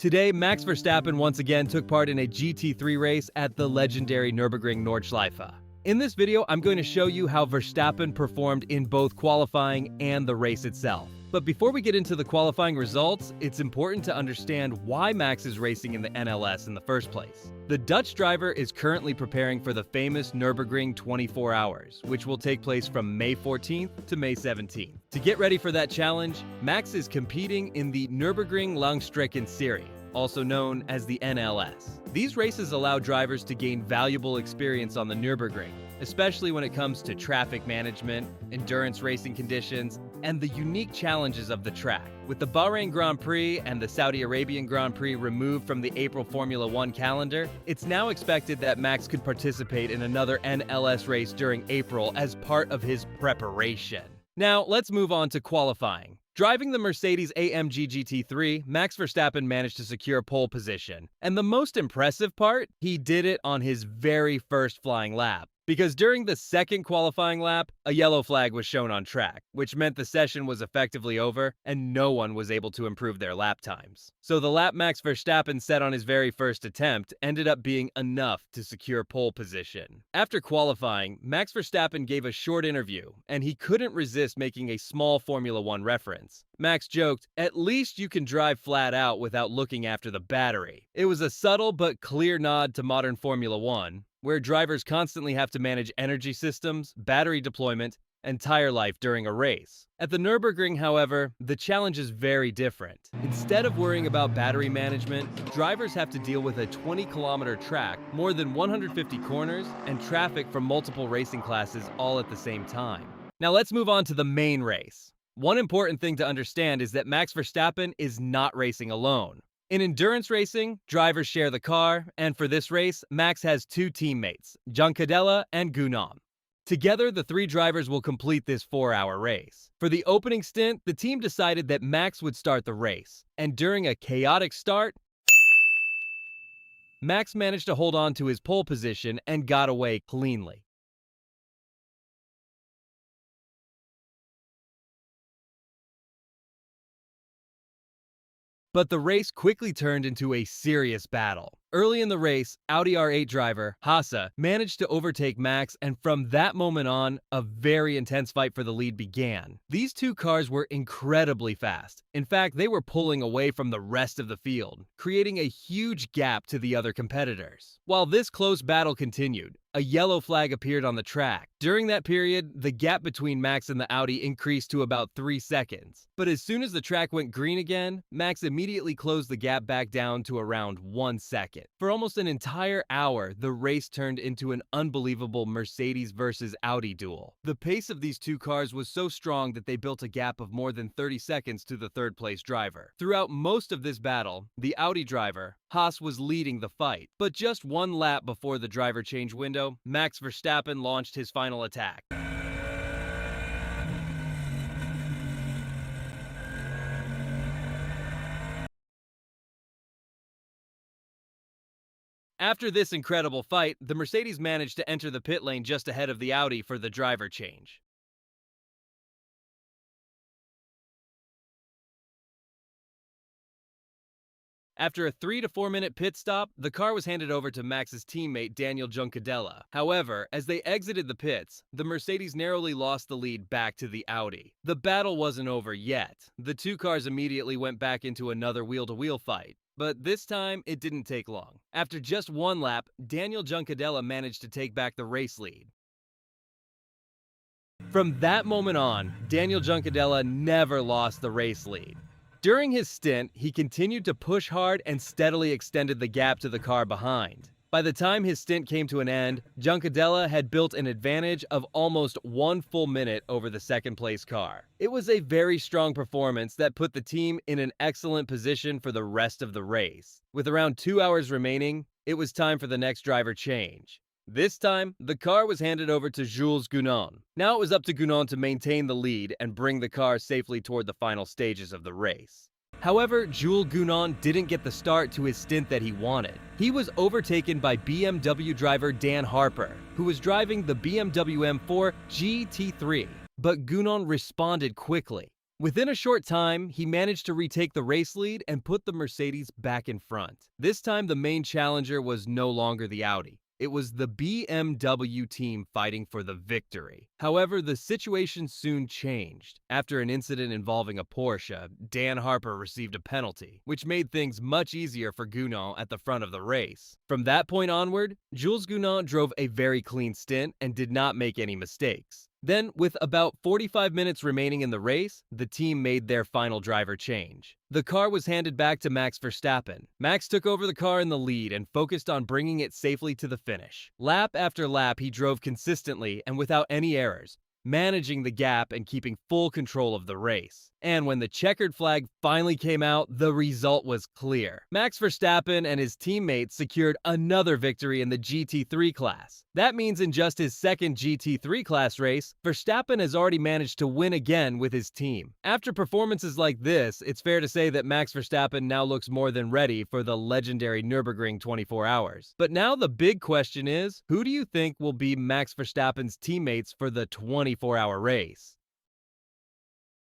Today, Max Verstappen once again took part in a GT3 race at the legendary Nürburgring Nordschleife. In this video, I'm going to show you how Verstappen performed in both qualifying and the race itself. But before we get into the qualifying results, it's important to understand why Max is racing in the NLS in the first place. The Dutch driver is currently preparing for the famous Nürburgring 24 Hours, which will take place from May 14th to May 17th. To get ready for that challenge, Max is competing in the Nürburgring Langstrecken-Serie, also known as the NLS. These races allow drivers to gain valuable experience on the Nürburgring, especially when it comes to traffic management, endurance racing conditions, and the unique challenges of the track. With the Bahrain Grand Prix and the Saudi Arabian Grand Prix removed from the April Formula One calendar, it's now expected that Max could participate in another NLS race during April as part of his preparation. Now, let's move on to qualifying. Driving the Mercedes-AMG GT3, Max Verstappen managed to secure pole position. And the most impressive part? He did it on his very first flying lap. Because during the second qualifying lap, a yellow flag was shown on track, which meant the session was effectively over and no one was able to improve their lap times. So the lap Max Verstappen set on his very first attempt ended up being enough to secure pole position. After qualifying, Max Verstappen gave a short interview, and he couldn't resist making a small Formula One reference. Max joked, "At least you can drive flat out without looking after the battery." It was a subtle but clear nod to modern Formula One, where drivers constantly have to manage energy systems, battery deployment, and tire life during a race. At the Nürburgring, however, the challenge is very different. Instead of worrying about battery management, drivers have to deal with a 20-kilometer track, more than 150 corners, and traffic from multiple racing classes all at the same time. Now let's move on to the main race. One important thing to understand is that Max Verstappen is not racing alone. In endurance racing, drivers share the car, and for this race, Max has two teammates, Juncadella and Gounon. Together, the three drivers will complete this 4-hour race. For the opening stint, the team decided that Max would start the race, and during a chaotic start, Max managed to hold on to his pole position and got away cleanly. But the race quickly turned into a serious battle. Early in the race, Audi R8 driver Haase managed to overtake Max, and from that moment on, a very intense fight for the lead began. These two cars were incredibly fast. In fact, they were pulling away from the rest of the field, creating a huge gap to the other competitors. While this close battle continued, a yellow flag appeared on the track. During that period, the gap between Max and the Audi increased to about 3 seconds. But as soon as the track went green again, Max immediately closed the gap back down to around 1 second. For almost an entire hour, the race turned into an unbelievable Mercedes versus Audi duel. The pace of these two cars was so strong that they built a gap of more than 30 seconds to the third-place driver. Throughout most of this battle, the Audi driver, Haase, was leading the fight. But just one lap before the driver change window, Max Verstappen launched his final attack. After this incredible fight, the Mercedes managed to enter the pit lane just ahead of the Audi for the driver change. After a 3 to 4 minute pit stop, the car was handed over to Max's teammate Daniel Juncadella. However, as they exited the pits, the Mercedes narrowly lost the lead back to the Audi. The battle wasn't over yet. The two cars immediately went back into another wheel-to-wheel fight. But this time, it didn't take long. After just one lap, Daniel Juncadella managed to take back the race lead. From that moment on, Daniel Juncadella never lost the race lead. During his stint, he continued to push hard and steadily extended the gap to the car behind. By the time his stint came to an end, Juncadella had built an advantage of almost 1 full minute over the second-place car. It was a very strong performance that put the team in an excellent position for the rest of the race. With around 2 hours remaining, it was time for the next driver change. This time, the car was handed over to Jules Gounon. Now it was up to Gounon to maintain the lead and bring the car safely toward the final stages of the race. However, Jules Gounon didn't get the start to his stint that he wanted. He was overtaken by BMW driver Dan Harper, who was driving the BMW M4 GT3. But Gounon responded quickly. Within a short time, he managed to retake the race lead and put the Mercedes back in front. This time, the main challenger was no longer the Audi. It was the BMW team fighting for the victory. However, the situation soon changed. After an incident involving a Porsche, Dan Harper received a penalty, which made things much easier for Gounon at the front of the race. From that point onward, Jules Gounon drove a very clean stint and did not make any mistakes. Then, with about 45 minutes remaining in the race, the team made their final driver change. The car was handed back to Max Verstappen. Max took over the car in the lead and focused on bringing it safely to the finish. Lap after lap, he drove consistently and without any errors, managing the gap and keeping full control of the race. And when the checkered flag finally came out, the result was clear. Max Verstappen and his teammates secured another victory in the GT3 class. That means in just his second GT3 class race, Verstappen has already managed to win again with his team. After performances like this, it's fair to say that Max Verstappen now looks more than ready for the legendary Nürburgring 24 hours. But now the big question is, who do you think will be Max Verstappen's teammates for the 24-hour race?